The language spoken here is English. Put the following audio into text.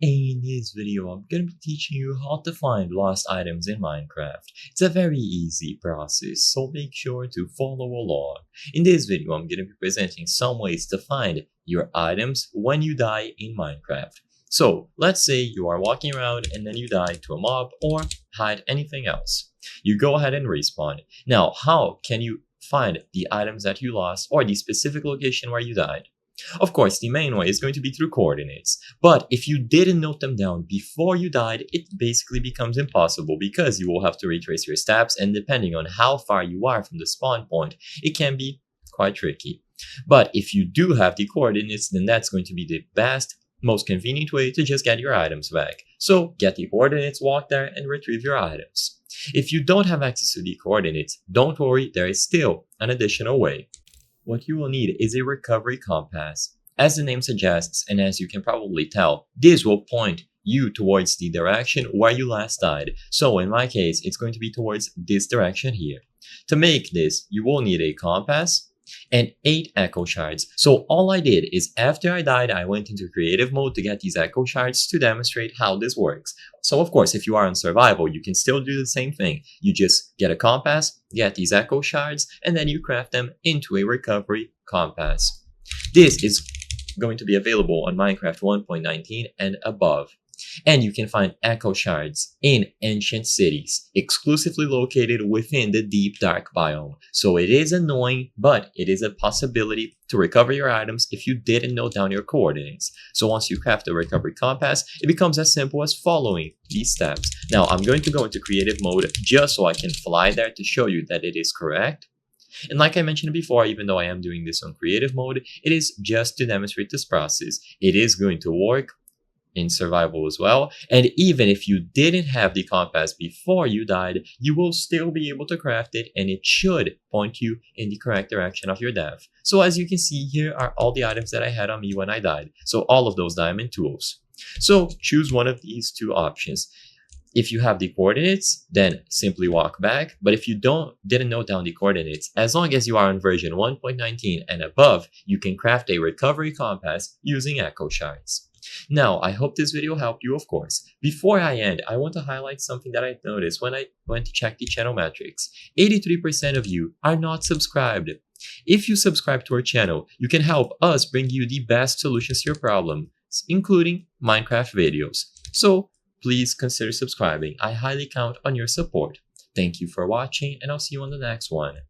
In this video, I'm going to be teaching you how to find lost items in Minecraft. It's a very easy process, so make sure to follow along. In this video, I'm going to be presenting some ways to find your items when you die in Minecraft. So, let's say you are walking around and then you die to a mob or hide anything else. You go ahead and respawn. Now, how can you find the items that you lost or the specific location where you died? Of course, the main way is going to be through coordinates, but if you didn't note them down before you died, it basically becomes impossible because you will have to retrace your steps, and depending on how far you are from the spawn point, it can be quite tricky. But if you do have the coordinates, then that's going to be the best, most convenient way to just get your items back. So get the coordinates, walk there, and retrieve your items. If you don't have access to the coordinates, don't worry, there is still an additional way. What you will need is a recovery compass. As the name suggests, and as you can probably tell, this will point you towards the direction where you last died. So in my case, it's going to be towards this direction here. To make this, you will need a compass and 8 echo shards. So all I did is after I died, I went into creative mode to get these echo shards to demonstrate how this works. So of course, if you are on survival, you can still do the same thing. You just get a compass, get these echo shards, and then you craft them into a recovery compass. This is going to be available on Minecraft 1.19 and above. And you can find echo shards in ancient cities, exclusively located within the deep dark biome. So it is annoying, but it is a possibility to recover your items if you didn't note down your coordinates. So once you craft the recovery compass, it becomes as simple as following these steps. Now I'm going to go into creative mode just so I can fly there to show you that it is correct. And like I mentioned before, even though I am doing this on creative mode, it is just to demonstrate this process. It is going to work in survival as well, and even if you didn't have the compass before you died, you will still be able to craft it, and it should point you in the correct direction of your death. So as you can see, here are all the items that I had on me when I died, so all of those diamond tools. So choose one of these two options. If you have the coordinates, then simply walk back, but if you didn't note down the coordinates, as long as you are on version 1.19 and above, you can craft a recovery compass using echo shards. Now, I hope this video helped you, of course. Before I end, I want to highlight something that I noticed when I went to check the channel metrics. 83% of you are not subscribed. If you subscribe to our channel, you can help us bring you the best solutions to your problems, including Minecraft videos. So, please consider subscribing. I highly count on your support. Thank you for watching, and I'll see you on the next one.